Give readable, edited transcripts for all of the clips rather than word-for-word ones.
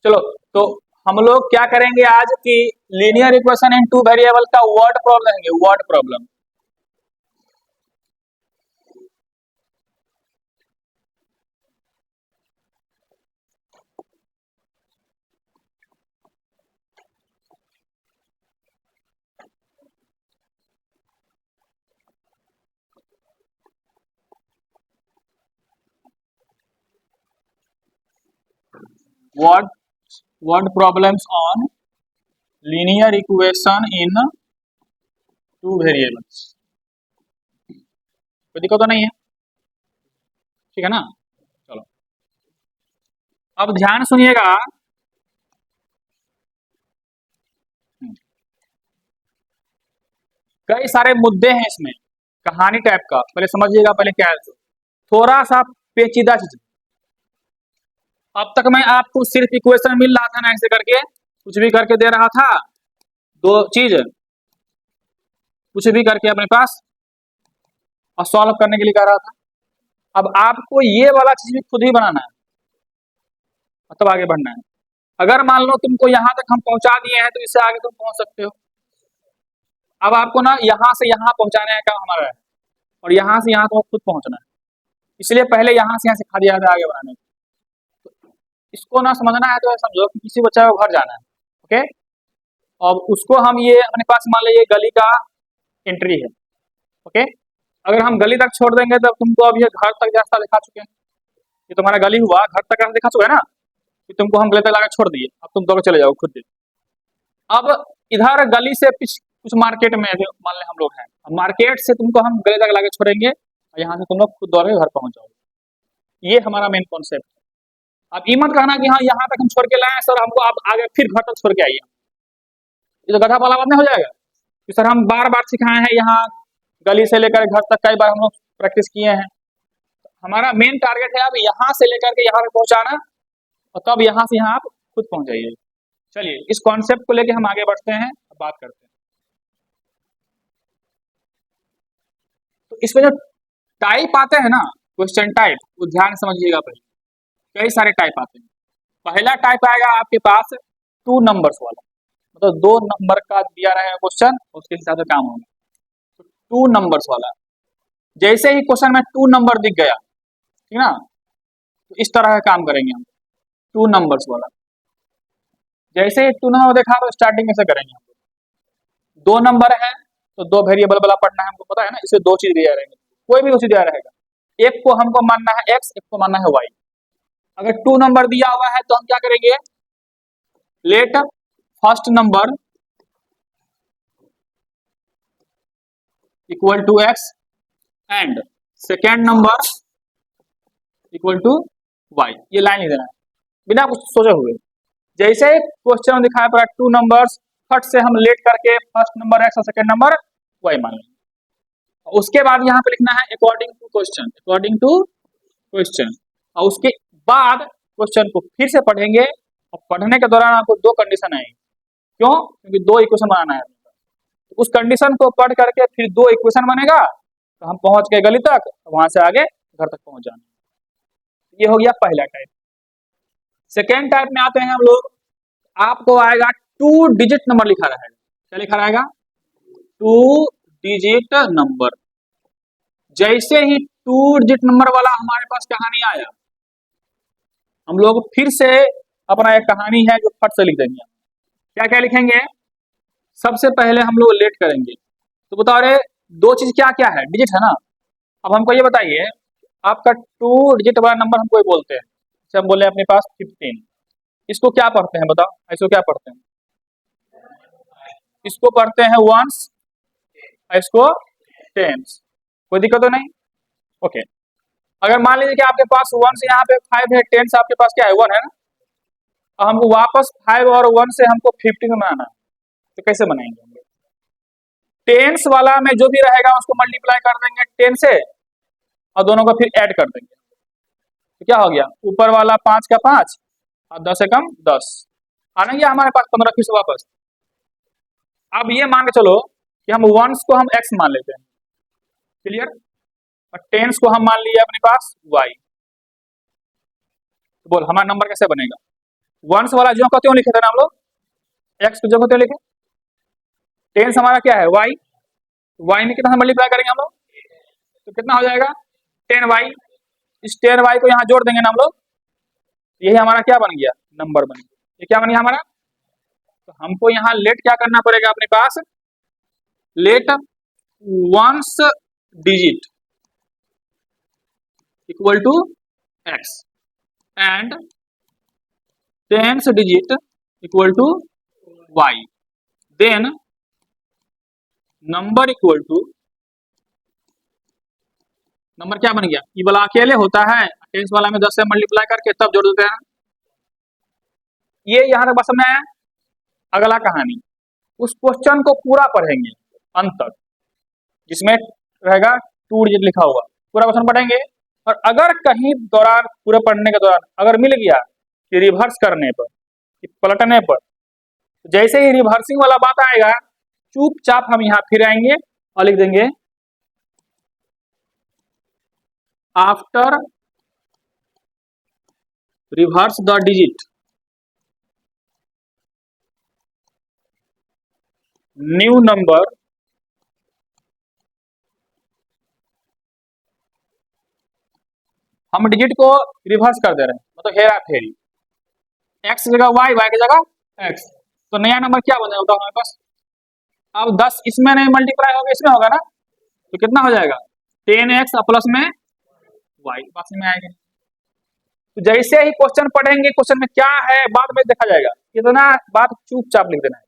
चलो, तो हम लोग क्या करेंगे आज की linear equation in two variable का वर्ड प्रॉब्लम लेंगे, word problem. Word problems on linear equation in two variables. कोई दिक्कत तो नहीं है? ठीक है ना। चलो, अब ध्यान सुनिएगा। कई सारे मुद्दे हैं इसमें, कहानी टाइप का। पहले समझिएगा, पहले क्या है, थोड़ा सा पेचीदा चीज। अब तक मैं आपको सिर्फ इक्वेशन मिल रहा था ना, ऐसे करके कुछ भी करके दे रहा था, दो चीज कुछ भी करके अपने पास और सॉल्व करने के लिए कह रहा था। अब आपको ये वाला चीज भी खुद ही बनाना है, मतलब आगे बढ़ना है। अगर मान लो तुमको यहाँ तक हम पहुंचा दिए हैं, तो इससे आगे तुम पहुंच सकते हो। अब आपको ना यहाँ से यहाँ पहुंचाने का काम हमारा है, और यहाँ से यहाँ तो खुद पहुंचना है। इसलिए पहले यहाँ से यहाँ सिखा दिया था आगे बढ़ाने को। इसको ना समझना है तो समझो कि किसी बच्चा को घर जाना है, ओके, और उसको हम ये अपने पास मान लीजिए गली का एंट्री है, ओके। अगर हम गली तक छोड़ देंगे तब तुमको अब ये घर तक रास्ता दिखा चुके हैं, ये तुम्हारा गली हुआ, घर तक रास्ता दिखा चुके हैं ना, कि तुमको हम गली तक लाकर छोड़ दिए, अब तुम दौड़ चले जाओ खुद से। अब इधर गली से कुछ मार्केट में मान लें हम लोग हैं, मार्केट से तुमको हम गली तक लाके छोड़ेंगे और यहाँ से तुम लोग खुद दौड़ के घर पहुंच जाओगे। ये हमारा मेन कॉन्सेप्ट है। अब ये मत कहना कि हाँ यहाँ तक हम छोड़ के लाए सर, हमको आप आगे फिर घर तक छोड़ के आइए। ये तो गधा वाला बात नहीं हो जाएगा कि सर हम बार बार सिखाए हैं, यहाँ गली से लेकर घर तक कई बार हम लोग प्रैक्टिस किए हैं। हमारा मेन टारगेट है अब यहाँ से लेकर के यहाँ तक पहुँचाना, और तब यहाँ से यहाँ आप खुद पहुँच जाइए। चलिए, इस कॉन्सेप्ट को लेके हम आगे बढ़ते हैं, बात करते हैं। तो इसमें जो टाइप आते हैं ना, क्वेश्चन टाइप, वो ध्यान समझिएगा। पहले कई सारे टाइप आते हैं। पहला टाइप आएगा आपके पास 2 नंबर्स वाला, मतलब 2 नंबर का दिया रहेगा क्वेश्चन, उसके हिसाब से काम होगा। तो 2 नंबर्स वाला, जैसे ही क्वेश्चन में 2 नंबर दिख गया, ठीक ना, तो इस तरह का काम करेंगे हम। 2 नंबर्स वाला, जैसे ही 2 नंबर देखा तो स्टार्टिंग में से करेंगे हम। 2 नंबर है तो 2 वेरिएबल वाला पढ़ना है, हमको पता है ना। इसे 2 चीज दिया रहेगा, कोई भी 2 चीज दिया रहेगा। एक को हमको मानना है x, एक को मानना है y। अगर 2 नंबर दिया हुआ है तो हम क्या करेंगे, let first number equal to x and second number equal to y। ये लाइन लिख देना है बिना कुछ सोचे हुए। जैसे क्वेश्चन दिखाया पड़ा 2 नंबर्स, फट से हम लेट करके फर्स्ट नंबर x और सेकेंड नंबर y मान लेंगे। उसके बाद यहाँ पे लिखना है according to question, according to question. और उसके बाद क्वेश्चन को फिर से पढ़ेंगे, और पढ़ने के दौरान आपको 2 कंडीशन आएगी। क्यों? क्योंकि 2 इक्वेशन बनाना है। तो उस कंडीशन को पढ़ करके फिर 2 इक्वेशन बनेगा, तो हम पहुंच गए गली तक, वहां से आगे घर तक पहुंच जाना। ये हो गया पहला टाइप। सेकेंड टाइप में आते हैं हम लोग। आपको आएगा 2 डिजिट नंबर लिखा रहेगा। क्या लिखा रहेगा? 2 डिजिट नंबर। जैसे ही 2 डिजिट नंबर वाला हमारे पास कहानी आया, हम लोग फिर से अपना एक कहानी है जो फट से लिख देंगे। क्या क्या लिखेंगे? सबसे पहले हम लोग लेट करेंगे। तो बताओ रे, 2 चीज क्या क्या है? डिजिट है ना। अब हमको ये बताइए, आपका 2 डिजिट वाला नंबर हमको ये बोलते हैं, जैसे हम बोले अपने पास 15, इसको क्या पढ़ते हैं बताओ? इसको क्या पढ़ते हैं? इसको पढ़ते हैं वंस, इसको टेंस। कोई दिक्कत तो नहीं? ओके। अगर मान लीजिए कि आपके पास 1 से यहाँ पे 5 है, 10 से आपके पास क्या है? 1 है ना। और हमको वापस 5 और 1 से हमको 15 बनाना है, तो कैसे बनाएंगे? टेंस वाला में जो भी रहेगा उसको मल्टीप्लाई कर देंगे 10 से, और दोनों को फिर ऐड कर देंगे। तो क्या हो गया? ऊपर वाला 5 का 5 और 10 से कम 10, आने गया हमारे पास 15 फिर से वापस। अब ये मान के चलो कि हम 1 को हम x मान लेते हैं, क्लियर, और 10 को हम मान लिए अपने पास y। तो बोल हमारा नंबर कैसे बनेगा? वंस वाला जो को त्यों लिखे थे ना हम लोग, एक्स को जो को त्यों लिखे। टेंस हमारा क्या है, वाई, वाई में कितना मल्टीप्लाई करेंगे हम लोग, तो कितना हो जाएगा 10y। इस 10y को यहाँ जोड़ देंगे ना हम लोग, यही हमारा क्या बन गया, नंबर बन गया। ये क्या बन गया हमारा, तो हमको यहाँ लेट क्या करना पड़ेगा अपने पास, let ones digit equal to X and tens digit equal to Y, then number equal to, number क्या बन गया, ये वाला अकेले होता है, टेंस वाला में 10 से मल्टीप्लाई करके तब जोड़ देते हैं। ये यहाँ तक बस में आया। अगला कहानी, उस क्वेश्चन को पूरा पढ़ेंगे अंत तक, जिसमें रहेगा 2 डिजिट लिखा हुआ, पूरा क्वेश्चन पढ़ेंगे। और अगर कहीं दौरान पूरे पढ़ने के दौरान अगर मिल गया कि रिवर्स करने पर, कि पलटने पर, जैसे ही रिवर्सिंग वाला बात आएगा चुपचाप हम यहाँ फिर आएंगे और लिख देंगे after reverse the digit new number हम डिजिट को रिवर्स कर दे रहे हैं, मतलब हेरा फेरी, एक्स की जगह वाई, वाई की जगह एक्स, तो नया नंबर क्या बन जाएगा हमारे पास। अब 10 इसमें नहीं मल्टीप्लाई होगा, इसमें होगा ना, तो कितना हो जाएगा 10x प्लस में वाई, बात में आएगा। तो जैसे ही क्वेश्चन पढ़ेंगे क्वेश्चन में क्या है बाद में देखा जाएगा, इतना बात चुपचाप लिख देना है।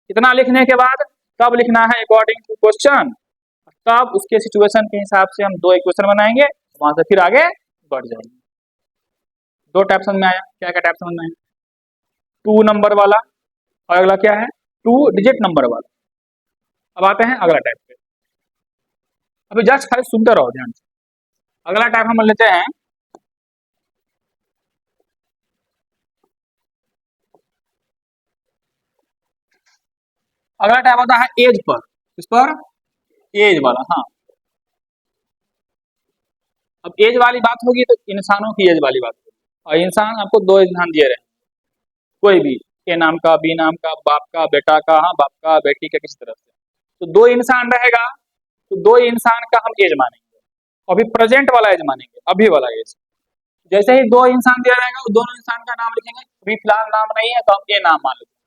इतना लिखने के बाद तब लिखना है अकॉर्डिंग टू क्वेश्चन, तब उसके सिचुएशन के हिसाब से हम 2 इक्वेशन बनाएंगे, वहां से फिर आगे बढ़ जाएंगे। 2 टाइप समझ में आया, क्या क्या टाइप समझ में आया, 2 नंबर वाला और अगला क्या है 2 डिजिट नंबर वाला। अब आते हैं अगला टाइप पे, अभी जस्ट खाली सुनते रहो ध्यान से। अगला टाइप हम लेते हैं अगला टाइप होता है एज पर, किस पर, एज वाला। हाँ, अब एज वाली बात होगी तो इंसानों की एज वाली बात होगी, और इंसान आपको 2 इंसान दिए रहे, कोई भी, ए नाम का, बी नाम का, बाप का, बेटा का, हाँ बाप का, बेटी का, किसी तरह से, तो 2 इंसान रहेगा, तो 2 इंसान का हम एज मानेंगे, अभी प्रेजेंट वाला एज मानेंगे, अभी वाला एज। जैसे ही 2 इंसान दिया रहेगा वो दोनों इंसान का नाम लिखेंगे, अभी फिलहाल नाम नहीं है तो हम ये नाम मान लेते हैं,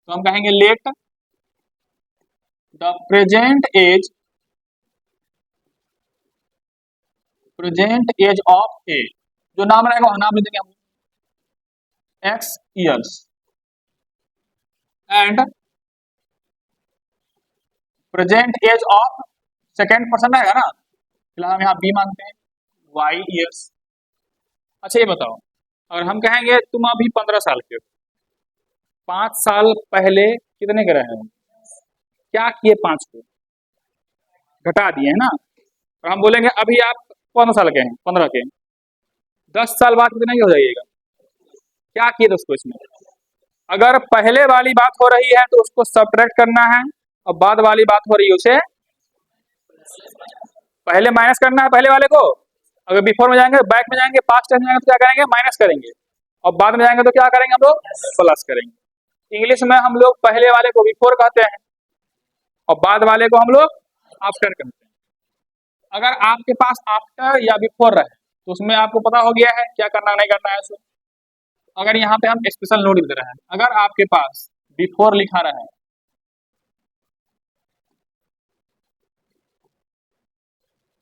तो हम कहेंगे let the present age of A, जो नाम रहेगा वो नाम लिख देंगे हम, X years, and present age of second person रहेगा ना, फिलहाल हम यहाँ बी मानते हैं, वाई ईयर्स। अच्छा ये बताओ, अगर हम कहेंगे तुम अभी 15 साल के हो, 5 साल पहले कितने के रहे हो, क्या किए 5 को घटा दिए है ना, और हम बोलेंगे अभी आप 15 साल के हैं, 15 के, 10 साल बाद कितने के हो जाइएगा, क्या किए दोस्तों इसमें। अगर पहले वाली बात हो रही है तो उसको सब्ट्रैक्ट करना है, और बाद वाली बात हो रही है उसे पहले माइनस करना है पहले वाले को। अगर बिफोर में जाएंगे, बैक में जाएंगे, पास्ट में जाएंगे तो क्या करेंगे, माइनस करेंगे, और बाद में जाएंगे तो क्या करेंगे हम लोग, प्लस करेंगे। इंग्लिश में हम लोग पहले वाले को बिफोर कहते हैं और बाद वाले को हम लोग आफ्टर कहते हैं। अगर आपके पास आफ्टर या बिफोर रहे तो उसमें आपको पता हो गया है क्या करना नहीं करना है उसको। अगर यहाँ पे हम स्पेशल नोट दे रहे हैं, अगर आपके पास बिफोर लिखा रहा है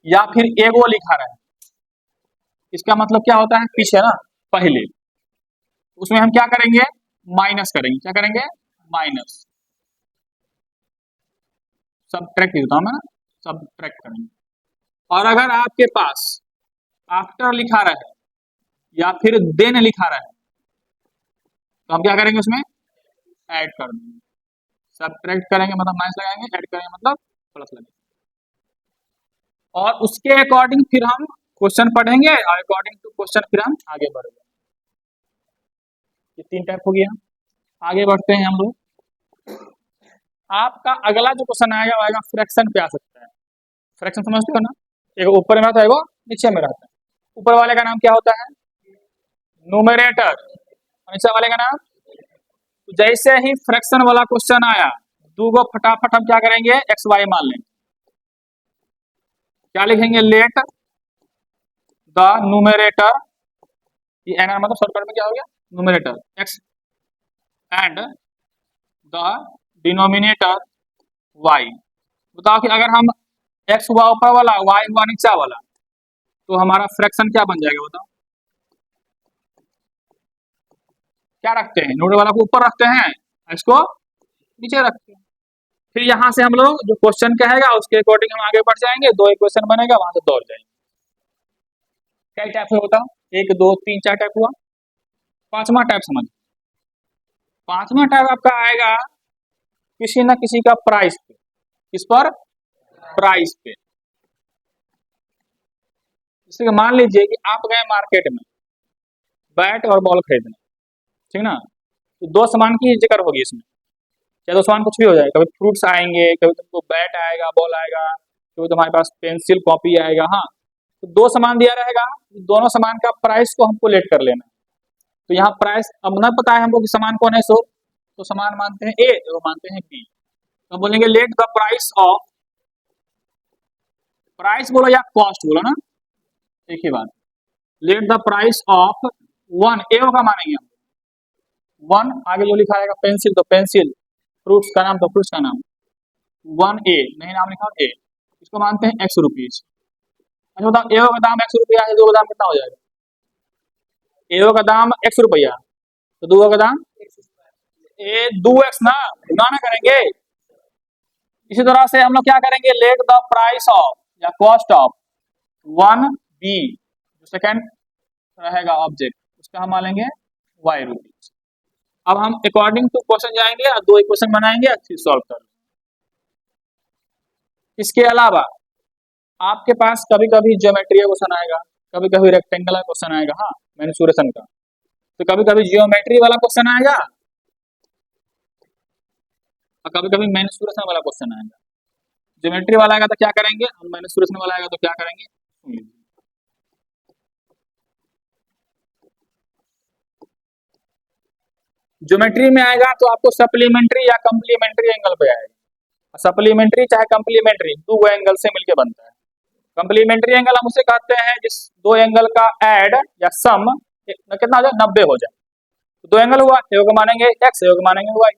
या फिर एगो लिखा रहा है, इसका मतलब क्या होता है, पीछे ना, पहले, उसमें हम क्या करेंगे, माइनस करेंगे, क्या करेंगे, माइनस, सब्ट्रैक्ट होता है ना, सब्ट्रैक्ट करेंगे। और अगर आपके पास आफ्टर लिखा रहा है या फिर देन लिखा रहा है तो हम क्या करेंगे, उसमें ऐड कर देंगे, सब्ट्रैक्ट करेंगे मतलब माइनस लगाएंगे, ऐड करेंगे मतलब प्लस लगाएंगे, और उसके अकॉर्डिंग फिर हम क्वेश्चन पढ़ेंगे और अकॉर्डिंग टू क्वेश्चन फिर हम आगे बढ़ेंगे। ये 3 टाइप हो गया। आगे बढ़ते हैं हम लोग। आपका अगला जो क्वेश्चन आएगा फ्रैक्शन पे आ सकता है। फ्रैक्शन समझते हो ना, एक ऊपर में रहता है, वो नीचे में रहता है। ऊपर वाले का नाम क्या होता है, न्यूमरेटर, नीचे वाले का नाम। तो जैसे ही फ्रैक्शन वाला क्वेश्चन आया, दूगो फटाफट हम क्या करेंगे, एक्स वाई मान लेंगे। क्या लिखेंगे, लेट द न्यूमरेटर, ये एन मतलब शॉर्टकट में क्या हो गया, numerator x and the denominator y. बताओ कि अगर हम एक्स हुआ ऊपर वाला, वाई हुआ नीचा वाला, तो हमारा फ्रैक्शन क्या बन जाएगा बताओ। क्या रखते हैं, नोड वाला को ऊपर रखते हैं, इसको नीचे रखते हैं। फिर यहाँ से हम लोग जो क्वेश्चन कहेगा उसके अकॉर्डिंग हम आगे बढ़ जाएंगे, दो एक क्वेश्चन बनेगा वहां से दौड़ जाएंगे। कई टाइप से होता, 1 2 3 4 टाइप हुआ, पांचवा टाइप समझ। पांचवा टाइप आपका आएगा किसी न किसी का प्राइस पे, किस पर, प्राइस पे। जैसे मान लीजिए कि आप गए मार्केट में बैट और बॉल खरीदने, ठीक ना, तो दो सामान की जिक्र होगी इसमें, चाहे दो सामान कुछ भी हो जाए, कभी फ्रूट्स आएंगे, कभी तुमको बैट आएगा, बॉल आएगा, कभी तुम्हारे पास पेंसिल कॉपी आएगा। हाँ, तो दो सामान दिया रहेगा, दोनों सामान का प्राइस को हमको लेट कर लेना। तो यहाँ प्राइस अब न पता है हमको कि सामान कौन है, सो तो सामान मानते हैं ए, तो मानते हैं बी, तो बोलेंगे let the price of, price बोलो या कॉस्ट बोलो ना, एक ही बात। Let the price of one, A का मानेंगे हम, वन आगे जो लिखा रहेगा पेंसिल तो पेंसिल, फ्रूट्स का नाम तो फ्रूट्स का नाम, वन ए नहीं नाम लिखा ए, इसको मानते हैं एक्स रुपीज। अच्छा बताओ, ए का दाम एक्स रुपया है, दो का दाम कितना हो जाएगा, ए का दाम एक्स रुपया, तो दो का दाम ए दो एक्स ना, गुना ना करेंगे। इसी तरह से हम लोग क्या करेंगे, लेट द प्राइस ऑफ या कॉस्ट ऑफ वन बी, जो सेकेंड रहेगा ऑब्जेक्ट, उसका हम मानेंगे वाई रुपीज। अब हम अकॉर्डिंग टू क्वेश्चन जाएंगे और दो इक्वेशन बनाएंगे और फिर सॉल्व कर। इसके अलावा आपके पास कभी कभी ज्योमेट्री क्वेश्चन आएगा, कभी कभी रेक्टेंगुलर क्वेश्चन आएगा, हाँ मेंसुरेशन का, तो कभी कभी जियोमेट्री वाला क्वेश्चन आएगा और कभी कभी मेंसुरेशन वाला क्वेश्चन आएगा। ज्योमेट्री वाला आएगा तो क्या करेंगे हम, मेंसुरेशन वाला आएगा तो क्या करेंगे। ज्योमेट्री में आएगा तो आपको सप्लीमेंट्री या कंप्लीमेंट्री एंगल पे आएगा, सप्लीमेंट्री चाहे कंप्लीमेंट्री दो एंगल से मिलकर बनता है। कंप्लीमेंट्री एंगल हम उसे कहते हैं जिस दो एंगल का ऐड या सम कितना हो जाए, 90 हो जाए, तो दो एंगल हुआ, एक मानेंगे एक्स, एक मानेंगे वाई।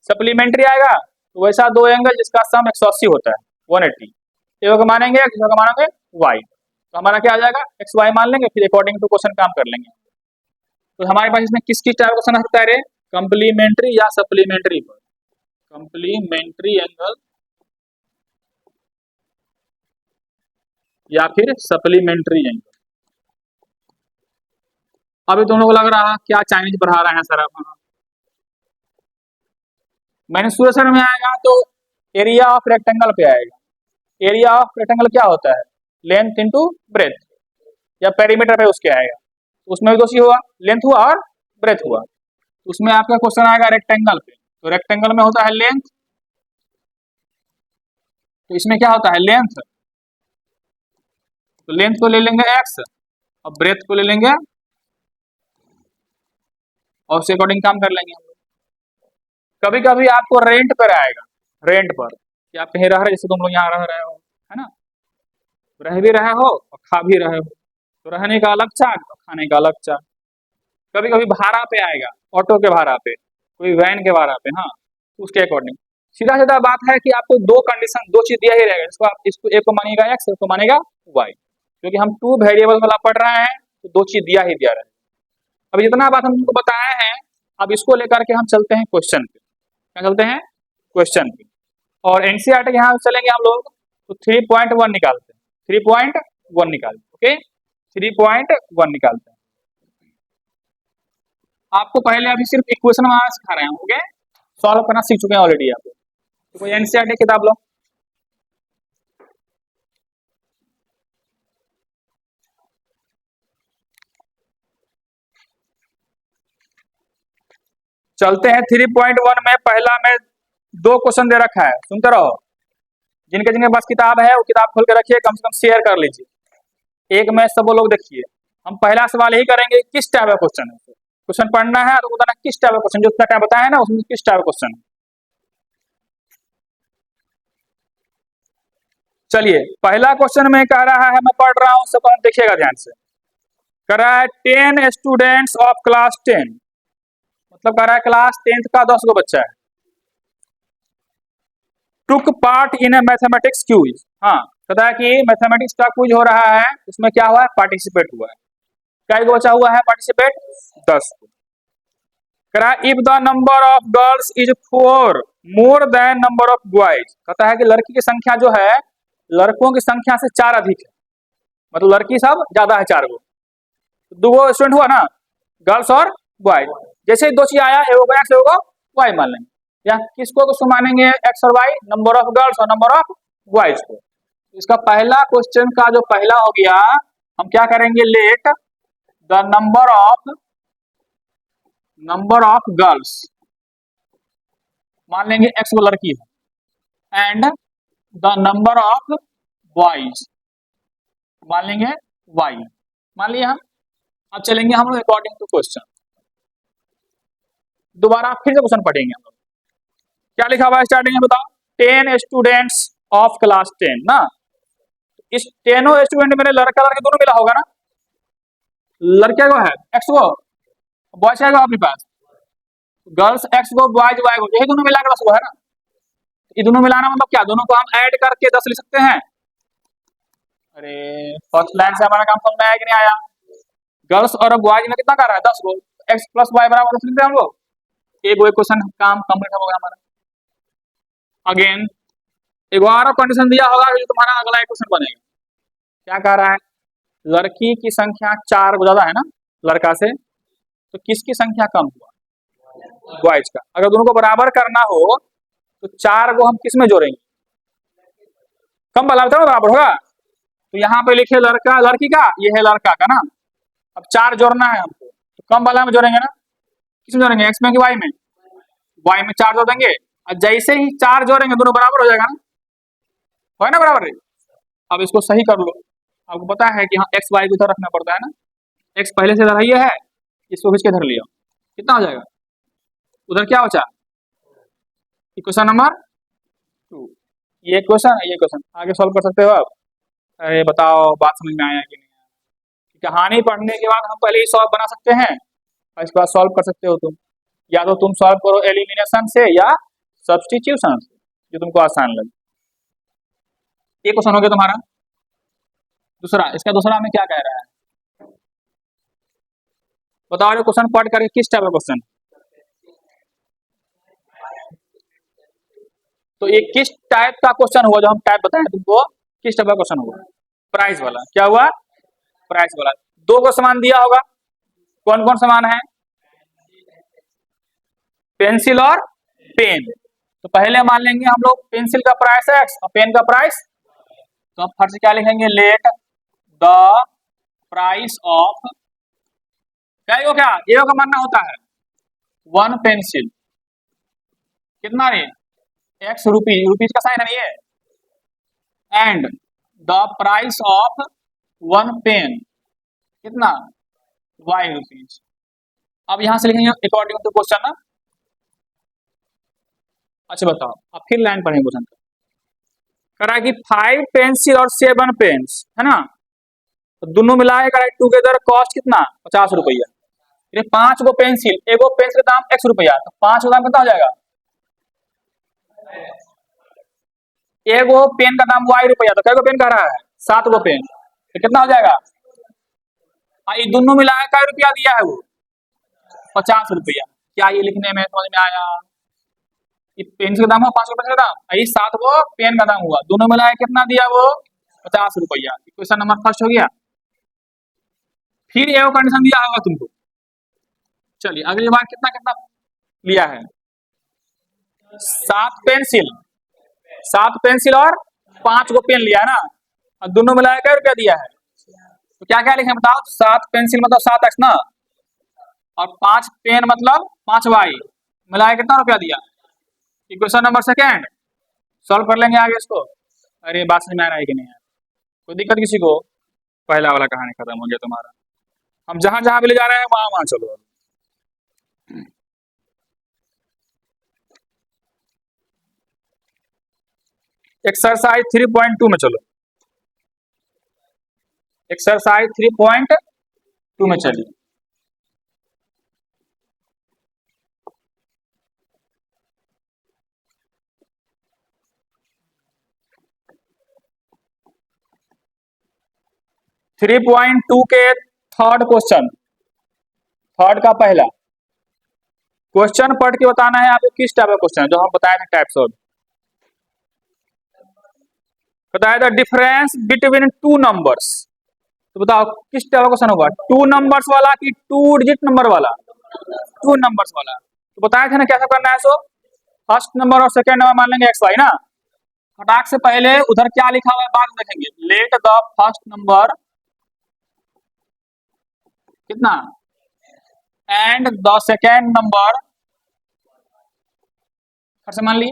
सप्लीमेंट्री आएगा तो वैसा दो एंगल जिसका सम 180 होता है, 180, एक मानेंगे एक्स, एक मानेंगे वाई, तो हमारा क्या आ जाएगा, एक्स वाई मान लेंगे, फिर अकॉर्डिंग टू क्वेश्चन काम कर लेंगे। तो हमारे पास इसमें किस किस टाइप का क्वेश्चन आ सकता है रे, कंप्लीमेंट्री या सप्लीमेंट्री पर, कंप्लीमेंट्री एंगल या फिर सप्लीमेंट्री एंगल। अभी तुम लोग लग रहा क्या चाइनीज पढ़ा रहे हैं सर आप, मेंसुरेशन में आएगा तो एरिया ऑफ रेक्टेंगल पे आएगा। एरिया ऑफ रेक्टेंगल क्या होता है, लेंथ इनटू ब्रेथ, या पेरीमीटर पे उसके आएगा, उसमें भी दोषी हुआ, लेंथ हुआ और ब्रेथ हुआ। उसमें आपका क्वेश्चन आएगा रेक्टेंगल पे, तो रेक्टेंगल में होता है लेंथ, तो इसमें क्या होता है लेंथ, तो लेंथ को ले लेंगे एक्स और ब्रेथ को ले लेंगे और उसके अकॉर्डिंग काम कर लेंगे हम लोग। कभी कभी आपको रेंट पर आएगा, रेंट पर कि आप कहीं रह रहे, जैसे तुम लोग यहाँ रह रहे हो, है ना, रह भी रहे हो और खा भी रहे हो, तो रहने का अलग चार्ज और खाने का अलग चार्ज। कभी कभी भाड़ा पे आएगा, ऑटो के भाड़ा पे, कोई वैन के भाड़ा पे, हाँ उसके अकॉर्डिंग। सीधा सीधा बात है कि आपको दो कंडीशन, दो चीज दिया ही रहेगा, इसको आप इसको एक को मानेगा एक्स, एक को मानेगा वाई, क्योंकि हम टू वेरिएबल वाला पढ़ रहे हैं, तो दो चीज दिया ही दिया रहेगा। अब जितना बात हम तुमको बताए हैं, अब इसको लेकर के हम चलते हैं क्वेश्चन पे, क्या चलते हैं क्वेश्चन पे, और एनसीईआरटी यहाँ चलेंगे हम लोग, तो 3.1 निकालते हैं, 3.1 निकालते हैं, ओके 3.1 निकालते हैं। आपको पहले अभी सिर्फ इक्वेशन वहां सिखा रहे हैं, ओके सॉल्व करना सीख चुके हैं ऑलरेडी आप, तो कोई एनसीईआरटी किताब लो। चलते हैं 3.1 में, पहला में दो क्वेश्चन दे रखा है, सुनते रहो, जिनके जिनके पास किताब है वो किताब खोल के रखिए, कम से कम शेयर कर लीजिए, एक में सब लोग देखिए। हम पहला सवाल यही करेंगे किस टाइप का क्वेश्चन है, क्वेश्चन पढ़ना है तो बताना किस टाइप का क्वेश्चन, जो टाइप बताया है ना उसमें किस टाइप का क्वेश्चन। चलिए पहला क्वेश्चन में कह रहा है, मैं पढ़ रहा हूं, सब देखिएगा ध्यान से। कह रहा है 10 स्टूडेंट्स ऑफ क्लास 10, मतलब कह रहा है क्लास 10th का 10 गो बच्चा है, took part in A mathematics quiz. हाँ कहता है कि मैथमेटिक्स का क्विज हो रहा है, उसमें क्या हुआ है, पार्टिसिपेट हुआ है। क्या गो बचा हुआ है पार्टिसिपेट, 10 को। कह रहा है if the number of girls is 4 more than number of boys, कहता है कि लड़की की संख्या जो है लड़कों की संख्या से 4 अधिक है, मतलब लड़की सब ज्यादा है 4 गो, दो गो स्टूडेंट हुआ ना, गर्ल्स और बॉयज। जैसे ही दो चीज आया, एगो को एक्स एगो वाई मान लेंगे, या किसको मानेंगे, एक्स और वाई, नंबर ऑफ गर्ल्स और नंबर ऑफ बॉयज को। इसका पहला क्वेश्चन का जो पहला हो गया, हम क्या करेंगे, let the number of girls, मान लेंगे एक्स वो लड़की है, and the number of boys मान लेंगे वाई, मान लिया हम। अब चलेंगे हम लोग अकॉर्डिंग टू क्वेश्चन, दोबारा फिर से क्वेश्चन पढ़ेंगे हम लोग। क्या लिखा हुआ है स्टार्टिंग में बताओ, 10 स्टूडेंट्स ऑफ क्लास 10 ना, इस 10 स्टूडेंट मेरे लड़का लड़के दोनों मिला होगा ना, लड़के को है एक्स को, बॉयज है अपने पास, गर्ल्स एक्स को, बॉयज वाई को, यही दोनों मिलाकर 10 को है ना। ये दोनों मिलाना मतलब क्या, दोनों को हम ऐड करके 10 लिख सकते हैं। अरे फर्स्ट लाइन से हमारा काम समझ में आया कि नहीं आया, गर्ल्स और बॉयज में कितना कर रहा है, 10 को, एक्स प्लस वाई बराबर 10 लिखते हैं हम लोग। एक वो क्वेश्चन काम कंप्लीट होगा हमारा। अगेन एक और कंडीशन दिया होगा कि तुम्हारा अगला एक क्वेश्चन बनेगा, क्या कह रहा है, लड़की की संख्या 4 को ज्यादा है ना लड़का से, तो किसकी संख्या कम हुआ, बॉयज का। अगर दोनों को बराबर करना हो तो 4 को हम किस में जोड़ेंगे, कम वाला बताओ बराबर होगा, तो यहाँ पे लिखे लड़का लड़की का, ये है लड़का का ना, अब 4 जोड़ना है हमको, तो कम वाला में जोड़ेंगे ना, किस में जोड़ेंगे, एक्स में कि वाई में, वाई में 4 जोड़ देंगे, और जैसे ही 4 जोड़ेंगे दोनों बराबर हो जाएगा ना, हो ना बराबर है। अब इसको सही कर लो, आपको पता है कि हाँ एक्स वाई को इधर रखना पड़ता है ना, एक्स पहले से इधर है, इसको खींच के धर लिया, कितना हो जाएगा, उधर क्या बचा, क्वेश्चन नंबर 2। ये क्वेश्चन आगे सॉल्व कर सकते हो आप। अरे बताओ बात समझ में आया कि नहीं आया, कहानी पढ़ने के बाद हम पहले ही सॉल्व बना सकते हैं और इसके बाद सॉल्व कर सकते हो तुम, या तो तुम सॉल्व करो एलिमिनेशन से या सब्स्टिट्यूशन से, जो तुमको आसान लगे। ये क्वेश्चन हो गया तुम्हारा। दूसरा, इसका दूसरा में क्या कह रहा है, बताओ क्वेश्चन पढ़ करके किस टाइप का क्वेश्चन, तो ये किस टाइप का क्वेश्चन हुआ, जो हम टाइप बताए तुमको, किस टाइप का क्वेश्चन हुआ, प्राइस वाला। क्या हुआ, प्राइस वाला। 2 को सामान दिया होगा, कौन कौन सामान है, पेंसिल और पेन। तो पहले मान लेंगे हम लोग पेंसिल का प्राइस है एक्स और पेन का प्राइस, तो हम फर्स्ट क्या लिखेंगे, लेट द प्राइस ऑफ, क्या ये का मानना होता है 1 पेंसिल, कितना रे, एक्स रुपीज, रुपीज का साइन है ये, and the price of 1 pen, कितना, वाई रुपीज। अब यहां से लिखेंगे अकॉर्डिंग टू क्वेश्चन ना। अच्छा बताओ, अब फिर लाइन पढ़ेंगे क्वेश्चन का, कह रहा है कि 5 पेंसिल और 7 पेन्स है ना, तो दोनों मिलाए टुगेदर कॉस्ट कितना, 50 रुपया। 5 गो पेंसिल, एगो पेंसिल का दाम 100 रुपया, तो 5 का दाम कितना हो जाएगा, एगो पेन का दाम वाई रुपया, तो कई पेन का रहा है, 7 गो पेन, तो कितना हो जाएगा, ये दोनों मिलाया क्या रुपया दिया है वो, 50 रुपया। क्या ये लिखने में समझ में आया, ये पेंसिल का दाम हुआ 5 रुपये का दाम, ये 7 गो पेन का दाम हुआ, दोनों मिलाया कितना दिया वो, 50 रुपया। क्वेश्चन नंबर फर्स्ट हो गया। फिर ये कंडीशन दिया होगा तुमको, चलिए अगली बार कितना कितना लिया है, 7 पेंसिल और 5 गो पेन लिया है ना, और दोनों मिलाया क्या रुपया दिया है, तो क्या क्या लिखे बताओ, 7 पेंसिल मतलब 7 एक्स ना, और 5 पेन मतलब 5 वाई, मिलाया कितना रुपया दिया। इक्वेशन नंबर सेकेंड सॉल्व कर लेंगे आगे इसको। अरे बात समझ में आ रहा है कि नहीं है, कोई दिक्कत किसी को, पहला वाला कहानी खत्म हो गया तुम्हारा। हम जहां जहां भी ले जा रहे हैं वहां वहां चलो। एक्सरसाइज 3.2 में चलो, एक्सरसाइज 3.2 में चलिए। थ्री पॉइंट टू के थर्ड क्वेश्चन, थर्ड का पहला क्वेश्चन पढ़ के बताना है आपको किस टाइप का क्वेश्चन है, जो हम बताए थे टाइप्स ऑफ। बताया था डिफरेंस बिटवीन टू नंबर्स, तो बताओ किस टाइप का क्वेश्चन होगा, टू नंबर्स वाला कि टू डिजिट नंबर वाला? टू नंबर्स वाला। तो बताया था ना कैसा करना है, सो फर्स्ट नंबर और सेकेंड नंबर मान लेंगे एक्स वाई ना। फटाक से पहले उधर क्या लिखा हुआ है बाद में देखेंगे। लेट द फर्स्ट नंबर कितना एंड द सेकेंड नंबर फिर से मान लिए।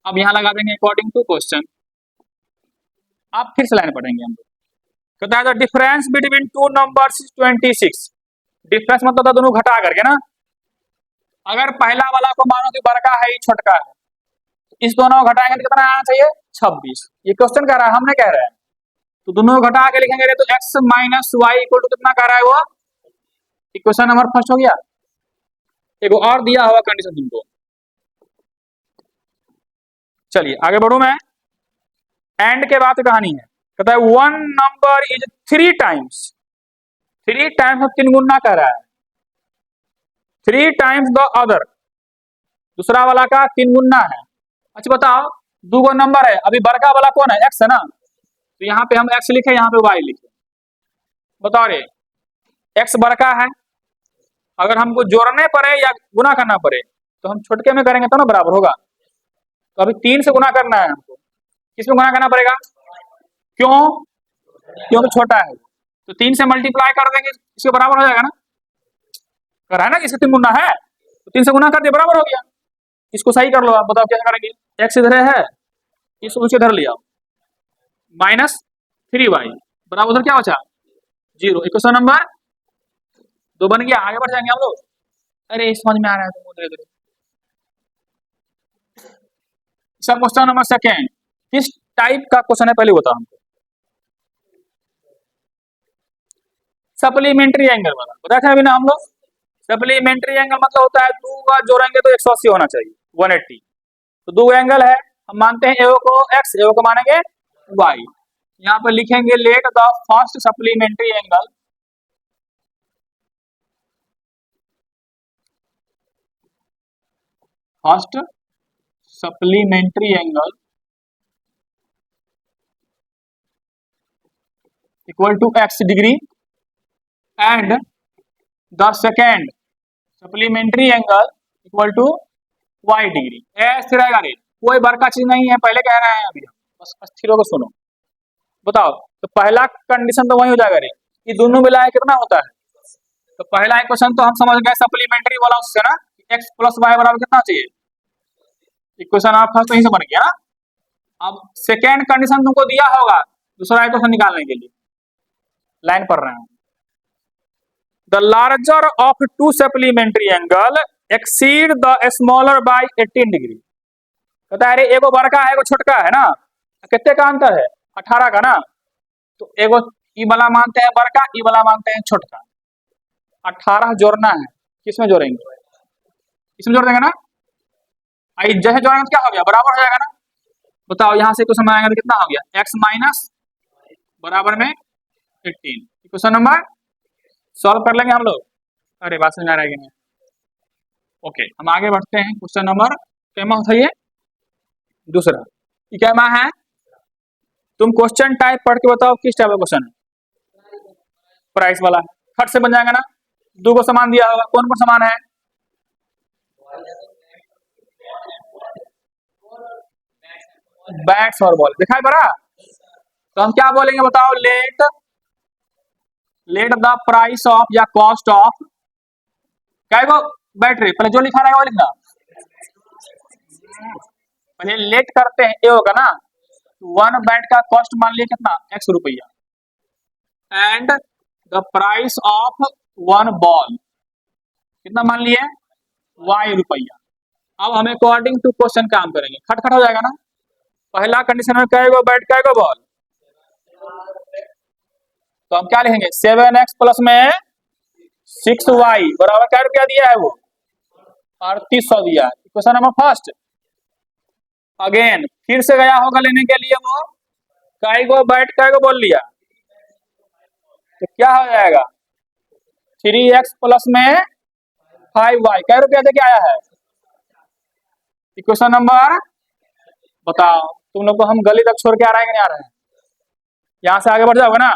अब यहां लगा देंगे अकॉर्डिंग टू क्वेश्चन। आप फिर से लाइन पढ़ेंगे हम लोग। कहता है difference between two numbers 26। Difference मतलब तो दोनों घटा करके ना। अगर पहला वाला को मानो कि बड़का है, छोटका है, इस दोनों को घटाएंगे तो कितना आना चाहिए? 26। ये क्वेश्चन कह रहा है, हमने कह रहे हैं। तो दोनों को घटा के लिखेंगे तो x minus y equal to कितना कह रहा है वो? इक्वेशन नंबर फर्स्ट हो गया। एक और दिया हुआ कंडीशन तुमको। चलिए आगे बढ़ू मैं। एंड के बाद कहानी है, कहता है one number is three times, three times तीन गुना कह रहा है, थ्री टाइम्स द अदर, दूसरा वाला का तीन गुना है। अच्छा बताओ, दो गो नंबर है, अभी बड़का वाला कौन है? एक्स है ना, तो यहाँ पे हम एक्स लिखे, यहाँ पे वाई लिखे। बताओ रे, एक्स बड़का है, अगर हमको जोड़ने पड़े या गुना करना पड़े तो हम छोटके में करेंगे तो ना बराबर होगा। तो अभी तीन से गुना करना है हमको, किसमें गुना करना पड़ेगा? क्यों? क्योंकि छोटा है। तो तीन से मल्टीप्लाई कर देंगे, इसके बराबर हो जाएगा ना। कर रहा है ना, इसके तीन गुना है तो तीन से गुना कर दिया, बराबर हो गया। इसको सही कर लो आप, बताओ क्या करेंगे। एक्स इधर है, इसको उसे इधर लिया, माइनस थ्री वाई बराबर उधर क्या बचा? जीरो। इक्वेशन नंबर दो बन गया। आगे बढ़ जाएंगे हम लोग। अरे समझ में आ रहा है तुमको? धीरे सब क्वेश्चन नंबर सेकेंड, किस टाइप का क्वेश्चन है पहले बताओ हमको। सप्लीमेंट्री एंगल वाला बताया था अभी ना हम लोग। सप्लीमेंट्री एंगल मतलब होता है दो का जोड़ेंगे तो 180 होना चाहिए, 180। तो दो एंगल है, हम मानते हैं एओ को एक्स, एओ को मानेंगे वाई। यहाँ पर लिखेंगे let the first supplementary angle, first supplementary angle equal to x degree and the second supplementary angle equal to y degree. ऐसे रहेगा रे, कोई बड़का चीज नहीं है, पहले कह रहे हैं अभी हम, बस अस्थिरों को सुनो। बताओ, तो पहला कंडीशन तो वही हो जाएगा रे, ये दोनों मिलाए कितना होता है। तो पहला इक्वेशन तो हम समझ गए सप्लीमेंट्री वाला, उससे ना एक्स प्लस वाई बराबर कितना चाहिए। इक्वेशन आप फर्स्ट वहीं से बन गया ना। अब सेकेंड कंडीशन तुमको दिया होगा दूसरा इक्वेशन निकालने के लिए, लाइन पढ़ रहे हैं। The larger of to supplementary angle exceed the smaller by 18 degree. कहता है अरे एगो बड़का है एगो छोटका है ना, कितने का अंतर है? 18 का ना। तो एगो ई वाला मानते हैं बड़का, ई वाला मानते हैं छोटका। 18 जोड़ना है, किसमें जोड़ेंगे? इसमें जोड़ देंगे ना। आई जैसे जोड़ेंगे तो क्या हो गया? बराबर हो जाएगा ना। बताओ यहाँ से क्वेश्चन आएगा तो कितना हो गया? एक्स माइनस बराबर में 18। क्वेश्चन नंबर सॉल्व कर लेंगे हम लोग। अरे बात समझ आ रहा है कि नहीं? ओके, हम आगे बढ़ते हैं। क्वेश्चन नंबर कैमा होता है ये? दूसरा। ये कैमा है? तुम क्वेश्चन टाइप पढ़ के बताओ किस टाइप का क्वेश्चन है। प्राइस वाला फट से बन जाएगा ना। दो को समान दिया होगा, कौन कौन समान है? बैट्स और बॉल दिखाई पड़ा। तो हम क्या बोलेंगे बताओ? Let let the price of या कॉस्ट ऑफ, क्या वो बैटरी, पहले जो लिखा रहेगा वो लिखना। पहले लेट करते हैं, ए होगा ना। वन बैट का कॉस्ट मान लिया कितना? एक्स रुपया, and the price of one ball कितना मान लिए? वाई रुपया। अब हम अकॉर्डिंग टू क्वेश्चन काम करेंगे, खटखट हो जाएगा ना। पहला कंडीशन में क्या बैठ क्या बॉल, तो हम क्या लिखेंगे 7x प्लस में 6y बराबर क्या रुपया दिया है वो 3800 दिया है। Question number first. अगेन फिर से गया होगा लेने के लिए वो, काय को बैठ काय को बोल लिया, तो क्या हो जाएगा 3x प्लस में 5y क्या रुपया दे के आया है। इक्वेशन नंबर बताओ, तुम लोग को हम गली तक छोड़ के आ रहे हैं कि नहीं आ रहे हैं, यहां से आगे बढ़ जाओगे ना।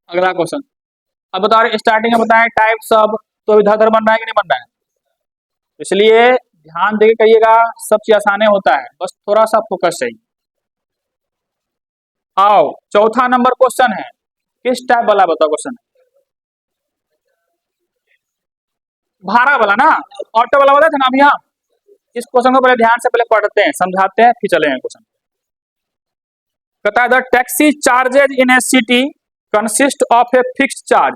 अगला क्वेश्चन, अब बताओ स्टार्टिंग में बताएं टाइप्स सब, तो इधर उधर बन रहा है कि नहीं बन रहा है, इसलिए ध्यान देके करिएगा, सब चीज आसाने होता है, बस थोड़ा सा फोकस चाहिए। आओ चौथा नंबर क्वेश्चन है, किस टाइप वाला बताओ क्वेश्चन, भाड़ा वाला ना, ऑटो वाला बताया था ना अभी। यहाँ इस क्वेश्चन को पहले ध्यान से पहले पढ़ते हैं, समझाते हैं, फिर चलेंगे क्वेश्चन। कहता है the taxi charges in A city consist of a fix charge.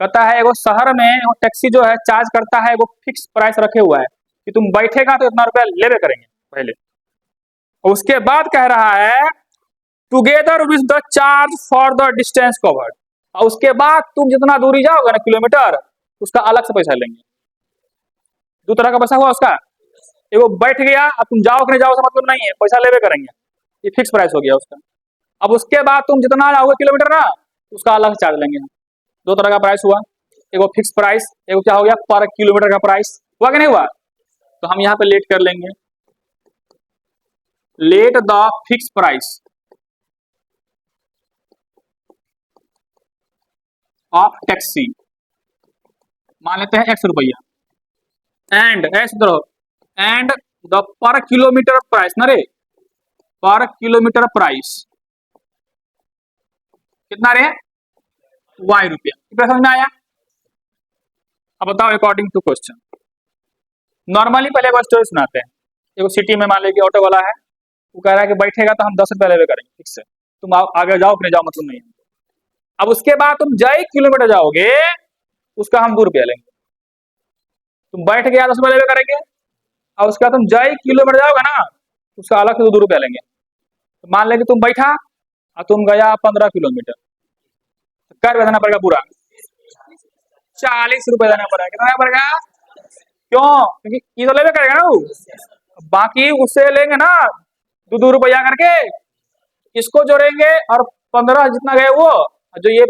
कहता है एगो शहर में एगो टैक्सी जो है चार्ज करता है, एगो फिक्स प्राइस रखे हुआ है कि तुम बैठेगा तो इतना रुपया लेवे करेंगे पहले। उसके बाद कह रहा है together with the charge for the distance covered, और उसके बाद तुम जितना दूरी जाओगे ना किलोमीटर, उसका अलग से पैसा लेंगे। दो तरह का पैसा हुआ उसका, एगो बैठ गया, अब तुम जाओ कि नहीं जाओ उसका मतलब नहीं है, पैसा लेवे करेंगे, ये फिक्स प्राइस हो गया उसका। अब उसके बाद तुम जितना जाओगे किलोमीटर ना, उसका अलग चार्ज लेंगे। दो तरह का प्राइस हुआ, एगो फिक्स प्राइस, एगो क्या हो गया पर किलोमीटर का प्राइस, हुआ कि नहीं हुआ। तो हम यहाँ पे लेट कर लेंगे, let the fix price of taxi, मान लेते हैं 100 रुपया, एंड ऐसे एंड द पर किलोमीटर प्राइस ना रे, पर किलोमीटर प्राइस कितना रे वाई रुपया। समझ में आया। अब बताओ अकॉर्डिंग टू क्वेश्चन, नॉर्मली पहले वो स्टोरी सुनाते हैं। एगो सिटी में मान लीजिए ऑटो वाला है, वो कह रहा है कि बैठेगा तो हम 10 रुपया लेवे करेंगे ठीक से, तुम आगे जाओ कि नहीं जाओ मतलब नहीं है। अब उसके बाद तुम जय किलोमीटर जाओगे, उसका हम 2 रुपया लेंगे। तुम बैठ गया 10 रुपया लेवे करेंगे, और उसके बाद तुम जय किलोमीटर जाओगे ना, उसका अलग से 2 रुपया लेंगे। तो मान लें कि तुम बैठा और तुम गया 15 किलोमीटर, तो क्या रुपया देना पड़ेगा पूरा 40 रुपया देना पड़ेगा। कितना पड़ेगा, क्यों, क्योंकि ये तो लेवे करेगा ना वो, बाकी उससे लेंगे ना 2 रुपया करके, इसको जोड़ेंगे और 15 जितना गए वो, जो ये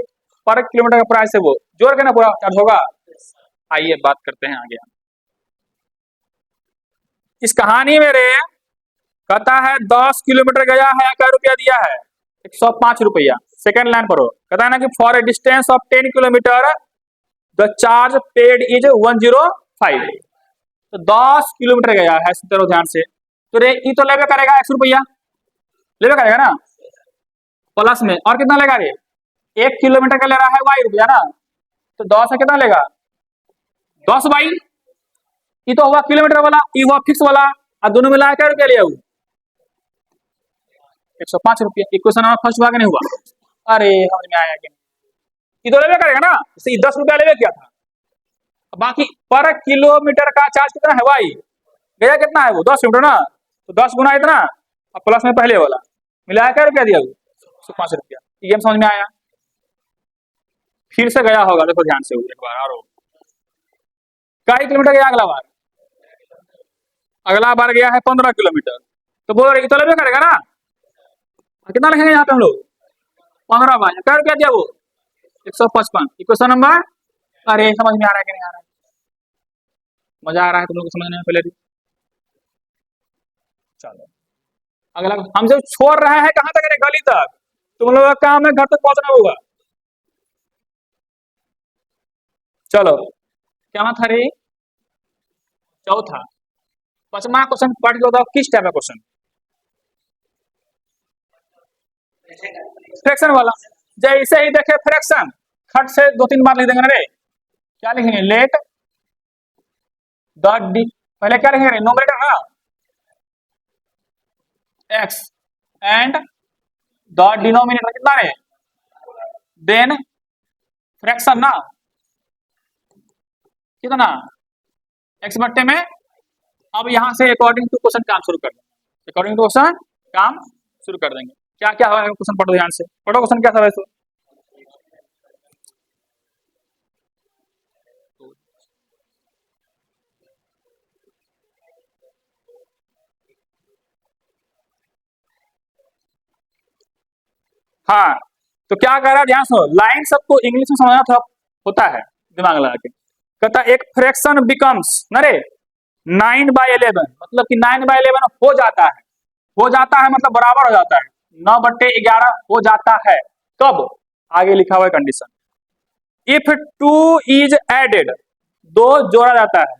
पर किलोमीटर का प्राइस है वो जोड़ के ना पूरा चार्ज होगा। आइए बात करते हैं आगे। इस कहानी में रे कहता है 10 किलोमीटर गया है, क्या रुपया दिया है 105 रुपया। सेकेंड लाइन पर हो, कहता है ना कि for a distance of 10 kilometre the charge paid is 105। तो 10 किलोमीटर गया है, सुनो ध्यान से, तो रे ये तो लेवे करेगा 100 रुपया लेवे करेगा ना, प्लस में और कितना लेगा रे 1 किलोमीटर का ले रहा है वाई रुपया ना, तो 10 है कितना लेगा 10 वाई। ये तो हुआ किलोमीटर वाला, ये हुआ फिक्स वाला, और दोनों मिला क्या रुपया लिया 105 रुपया। इक्वेशन नंबर फर्स्ट हुआ कि नहीं हुआ, अरे समझ में आया कि नहीं। ये तो लेवे करेगा ना, इसे 10 रुपया लेवे किया था, बाकी पर किलोमीटर का चार्ज कितना है वाई, गया कितना है वो 10 किलोमीटर ना, तो 10 गुना इतना और प्लस में पहले वाला मिलाया क्या रुपया दिया 105 रुपया। ये समझ में आया। फिर से गया होगा, देखो ध्यान से एक बार और कई किलोमीटर गया अगला बार, अगला बार गया है 15 किलोमीटर, तो बोल रहे तो लेवे करेगा ना, कितना लिखेंगे यहाँ पे हम लोग 15 बार क्या रुपया दिया वो 155। इक्वेशन नंबर, अरे समझ में आ रहा है कि नहीं आ रहा है, मजा आ रहा है तुम लोग को समझने में पहले भी। चलो अगला, हम जब छोड़ रहे हैं कहां तक, गली तक, तुम लोगों का काम है घर तक पहुंचना होगा। चलो क्या था रे, चौथा। पांचवा क्वेश्चन पढ़ के बताओ किस टाइप का क्वेश्चन, फ्रैक्शन वाला। जैसे ही देखे फ्रैक्शन, खट से 2-3 बार लिख देंगे रे, क्या लिखेंगे लेट द डी, पहले क्या लिखेंगे नोमरेटर ना एक्स एंड द डिनोमिनेटर कितना रे, देन फ्रैक्शन ना कितना x बट्टे में। अब यहाँ से अकॉर्डिंग टू क्वेश्चन काम शुरू कर देंगे, अकॉर्डिंग टू क्वेश्चन काम शुरू कर देंगे। क्या क्या है क्वेश्चन, पढ़ो ध्यान से, पढ़ो क्वेश्चन क्या था वैसे। हाँ, तो क्या कह रहा है ध्यान सुनो, लाइन सबको इंग्लिश में समझना था, होता है दिमाग लगा के। कहता एक फ्रैक्शन बिकम्स नरे 9/11, मतलब कि 9/11 हो जाता है, हो जाता है मतलब बराबर हो जाता है, 9/11 हो जाता है कब, आगे लिखा हुआ है कंडीशन। इफ 2 इज एडेड, 2 जोड़ा जाता है,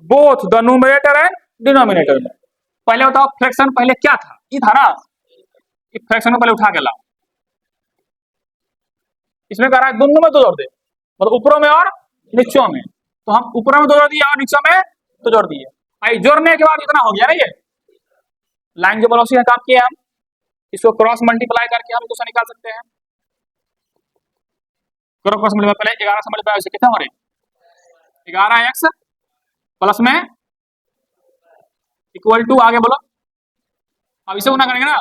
both the numerator and denominator में। पहले बताओ फ्रैक्शन पहले क्या था, ये था ना, इस फ्रैक्शन को पहले उठा के लाओ। इसमें कह रहा है दोनों में 2 जोड़ दे, मतलब ऊपरों में और नीचों में, तो हम ऊपरों में 2 जोड़ दिए और नीचों में 2 जोड़ दिए। आई जोड़ने के बाद इतना हो गया ना, ये लाइन जो वेलोसिटी का काम किया हम, इसको क्रॉस मल्टीप्लाई करके हम क्वेश्चन निकाल सकते हैं। करो क्रॉस मल्टीप्लाई, पहले 11 से मल्टीप्लाई से कितना हो रहे, 11x प्लस में इक्वल टू, आगे बोलो, अब इसे गुना करेंगे ना,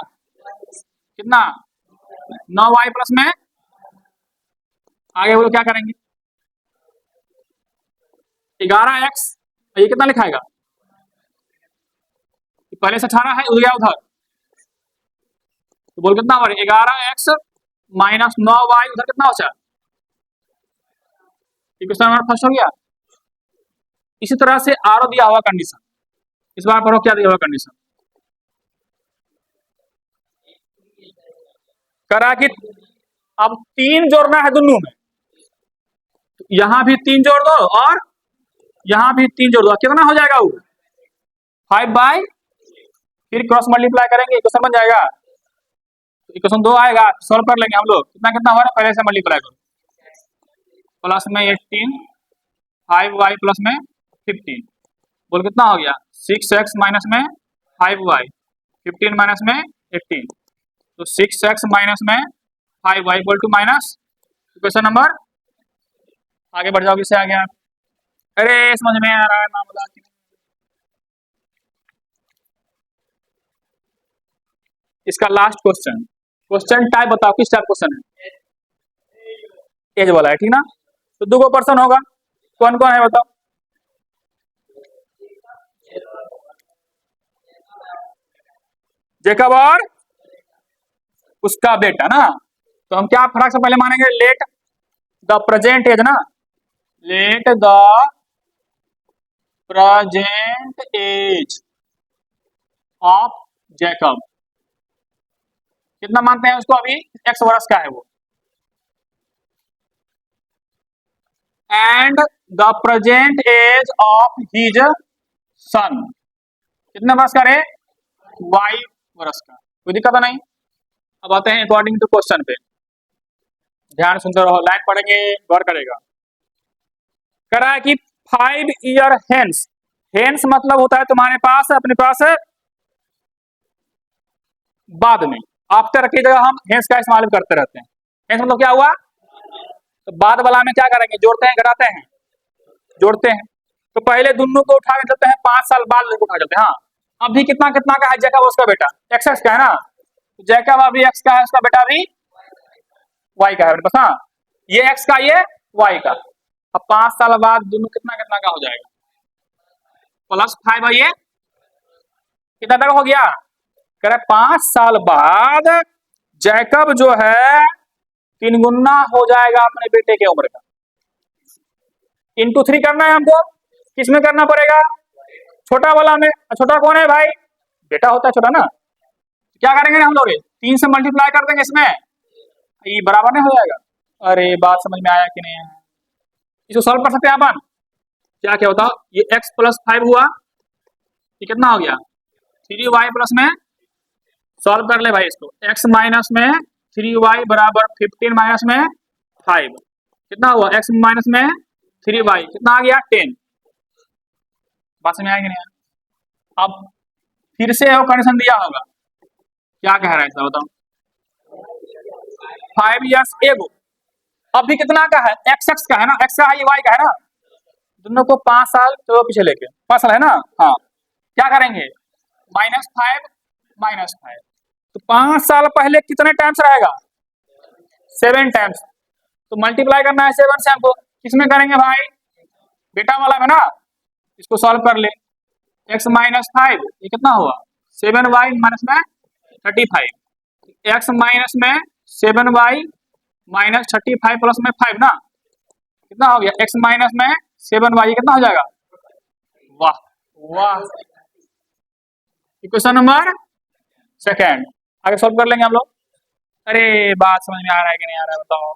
कितना 9y प्लस में, आगे बोलो क्या करेंगे 11x, ये कितना लिखाएगा, पहले से 18 है, उधर उधर, तो बोल कितना हो रहा है 11x माइनस 9y, उधर कितना हो जाए, इक्वेशन नंबर फर्स्ट हो गया। इसी तरह से आरो दिया हुआ कंडीशन, इस बार पढ़ो क्या दिया हुआ कंडीशन, करा कि अब 3 जोड़ना है दोनों में, यहां भी 3 जोड़ दो और यहां भी 3 जोड़ दो, कितना हो जाएगा वो 5/, फिर क्रॉस मल्टीप्लाई करेंगे, इक्वेशन बन जाएगा, इक्वेशन 2 आएगा, सॉल्व कर लेंगे हम लोग, कितना कितना हो रहा है पहले से मल्टीप्लाई करो, प्लस में 18, 5y प्लस में 15, बोल कितना हो गया 6x माइनस में 5y, 15 माइनस में 18, तो 6x माइनस में 5y equal to minus, question number, आगे बढ़ जाओ, किससे आ गया, अरे समझ में आ रहा है मामला, इसका लास्ट क्वेश्चन, क्वेश्चन टाइप बताओ किस टाइप क्वेश्चन है, एज वाला है, ठीक ना, तो 2 पर्सन होगा, कौन कौन है बताओ, जेकब और उसका बेटा ना, तो हम क्या फर्क से पहले मानेंगे, लेट द प्रेजेंट एज ना, let the present age of Jacob, कितना मानते हैं उसको, अभी x वर्ष का है वो, and the present age of his son, कितने वर्ष का रे, y वर्ष का, कोई दिक्कत नहीं। अब आते हैं अकॉर्डिंग टू क्वेश्चन पे, ध्यान सुनते रहो, लाइन पढ़ेंगे गौर करेगा। कह रहा है कि 5 ईयर हेंस, हेंस मतलब होता है तुम्हारे पास, अपने पास बाद में, आफ्टर की जगह हम हेंस का इस्तेमाल करते रहते हैं, हेंस मतलब क्या हुआ, तो बाद वाला में क्या करेंगे, जोड़ते हैं घटाते हैं, जोड़ते हैं, तो पहले दोनों को उठा के चलते हैं, 5 साल बाद लोग उठा चलते हैं। हाँ, अभी कितना कितना का है जैकब उसका बेटा, एक्स का है ना, जैकब अभी एक्स का है, उसका बेटा भी वाई का है बस। हाँ, ये एक्स का, ये वाई का, अब 5 साल बाद दोनों कितना कितना का हो जाएगा, +5, ये कितना तक हो गया, कह रहे 5 साल बाद जैकब जो है 3 गुना हो जाएगा अपने बेटे के उम्र का, × 3 करना है हमको, किसमें करना पड़ेगा, छोटा वाला में, छोटा कौन है भाई, बेटा होता है छोटा ना, क्या करेंगे हम लोग 3 से मल्टीप्लाई कर देंगे इसमें, ये बराबर नहीं हो जाएगा, अरे बात समझ में आया कि नहीं है, इसको सॉल्व कर सकते हैं अपन, क्या क्या बताओ, ये x + 5 हुआ, ये कितना हो गया 3y प्लस में, सॉल्व कर ले भाई इसको, x माइनस में 3y बराबर 15 माइनस में 5, कितना हुआ x माइनस में 3y, कितना आ गया 10, बात समझ आएगी नहीं, अब फिर से वो कंडीशन दिया होगा, क्या कह रहा है इसका बताओ, 5 इयर्स एगो, अभी कितना का है, x का है ना, x का है, y का है ना, दोनों को 5 साल चलो पीछे लेके, 5 साल है ना। हाँ, क्या करेंगे, -5 -5, तो 5 साल पहले कितने टाइम्स रहेगा, 7 टाइम्स। तो मल्टीप्लाई करना है 7 से हमको, किसमें करेंगे भाई, बेटा वाला में ना। इसको सॉल्व कर ले, x -5 ये कितना हुआ, 7y माइनस में 35, x माइनस में 7y माइनस 35 प्लस में 5 ना, कितना हो गया, x माइनस में 7y कितना हो जाएगा, वाह वाह। इक्वेशन नंबर सेकेंड, आगे सॉल्व कर लेंगे हम लोग। अरे बात समझ में आ रहा है कि नहीं आ रहा है बताओ।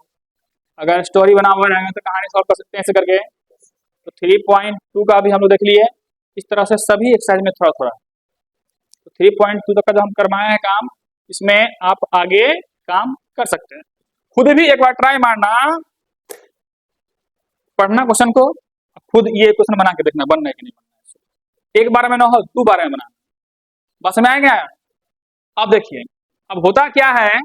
अगर स्टोरी बना हुआ रहेगा तो कहानी सॉल्व कर सकते हैं ऐसे करके। तो 3.2 का भी हम लोग देख लिए, इस तरह से सभी एक्सरसाइज में थोड़ा थोड़ा। तो 3.2 तक का जो हम करवाए हैं काम, इसमें आप आगे काम कर सकते हैं। खुद भी एक बार ट्राई मारना, पढ़ना क्वेश्चन को, खुद ये क्वेश्चन बना के देखना बनना है कि नहीं बनना है। एक बार में ना हो, 2 बार में बनाना, बस में आएगा। अब देखिए, अब होता क्या है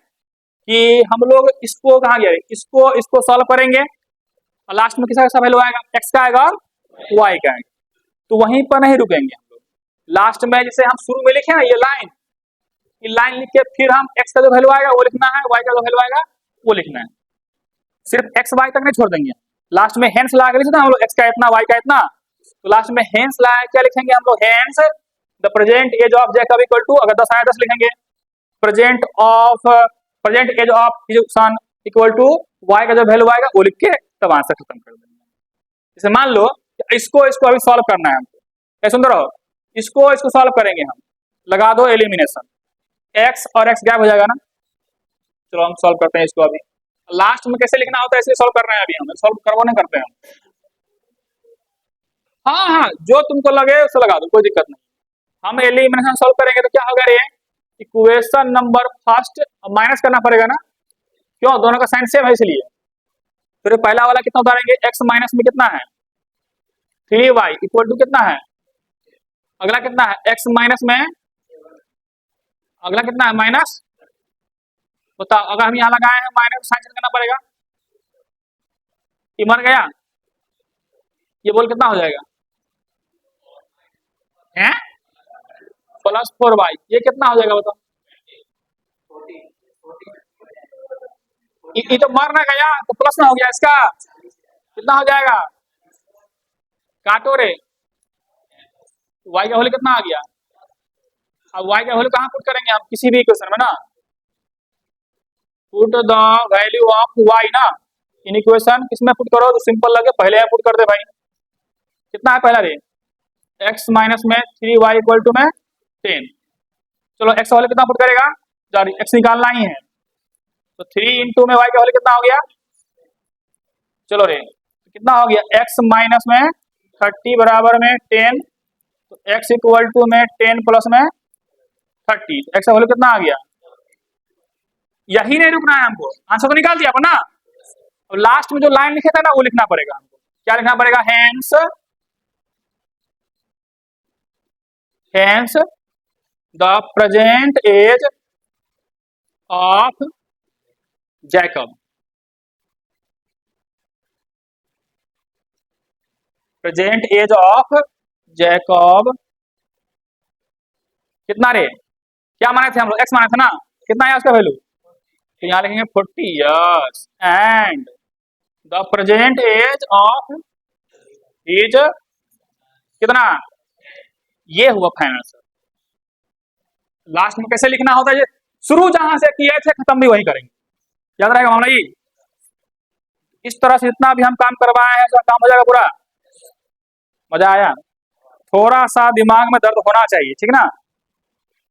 कि हम लोग इसको कहाँ गया, इसको सॉल्व करेंगे और लास्ट में किसका वैल्यू आएगा, x का आएगा और y का आएगा। तो वहीं पर नहीं रुकेंगे हम लोग, लास्ट में जैसे हम शुरू में लिखे ना ये लाइन लिख के फिर हम x का जो वैल्यू आएगा वो लिखना है, y का जो वैल्यू आएगा वो लिखना है। सिर्फ x y तक नहीं छोड़ देंगे, लास्ट में हेंस लगा के लिखे ना हम लोग, x का इतना y का इतना, तो लास्ट में हेंस लगा क्या लिखेंगे हम लोग, hence the present age of Jacob equal to, अगर 10 आया 10 लिखेंगे, present age of son equal to y का जो वैल्यू आएगा वो लिख के तब आंसर खत्म कर देंगे। जैसे मान लो इसको अभी सॉल्व करना है हमको, ऐसा सुंदर हो, इसको सॉल्व करेंगे हम, लगा दो एलिमिनेशन, x और x गैप हो जाएगा ना। चलो हम सॉल्व करते हैं इसको अभी, लास्ट में कैसे लिखना होता है इसलिए सॉल्व कर रहे हैं अभी, हम सॉल्व करवा नहीं करते हैं। हाँ, जो तुमको लगे उसे लगा दो, कोई दिक्कत नहीं। हम एलिमिनेशन सॉल्व करेंगे तो क्या होगा रे, इक्वेशन नंबर फर्स्ट माइनस करना पड़ेगा ना, क्यों, दोनों का साइन सेम है इसलिए। फिर पहला वाला कितना उतारेंगे, x माइनस में कितना है 3y इक्वल टू कितना है, अगला कितना है x माइनस में, अगला कितना है माइनस, बताओ। अगर हम यहाँ लगाए हैं माइनस साइन चेंज करना पड़ेगा, ये मर गया, ये बोल कितना हो जाएगा हैं, +4y, ये कितना हो जाएगा बताओ, ये तो मर ना गया तो प्लस ना हो गया, इसका कितना हो जाएगा, काटो रे, y का वैल्यू कितना आ गया। अब y का वैल्यू कहाँ पुट करेंगे हम, किसी भी इक्वेशन में ना, put the value of y ना इन इक्वेशन, किसमें पुट करो तो सिंपल लगे, पहले यहाँ पुट कर दे भाई, कितना है पहला रे, x माइनस में 3y इक्वल टू में 10। चलो x वाले कितना पुट करेगा, x निकालना ही है, तो 3 इंटू में y का वैल्यू कितना हो गया, चलो रे कितना हो गया, x माइनस में 30 बराबर में 10, तो x इक्वल टू में 10 प्लस में 30, x का वैल्यू कितना आ गया, यही नहीं रुकना है हमको, आंसर तो निकाल दिया अपन ना। अब लास्ट में जो लाइन लिखे था ना वो लिखना पड़ेगा हमको, क्या लिखना पड़ेगा, hence the present age of Jacob, present age of Jacob कितना रे, क्या माने थे हम लोग, x माने थे ना, कितना है उसका वैल्यू, तो यहाँ लिखेंगे 40 years and the present age of is कितना, ये हुआ फाइनल आंसर। लास्ट में कैसे लिखना होता है, शुरू जहां से किए थे खत्म भी वही करेंगे, याद रहेगा मामला ये। इस तरह से जितना भी हम काम करवाए हैं सब काम हो जाएगा पूरा, मजा आया, थोड़ा सा दिमाग में दर्द होना चाहिए, ठीक ना।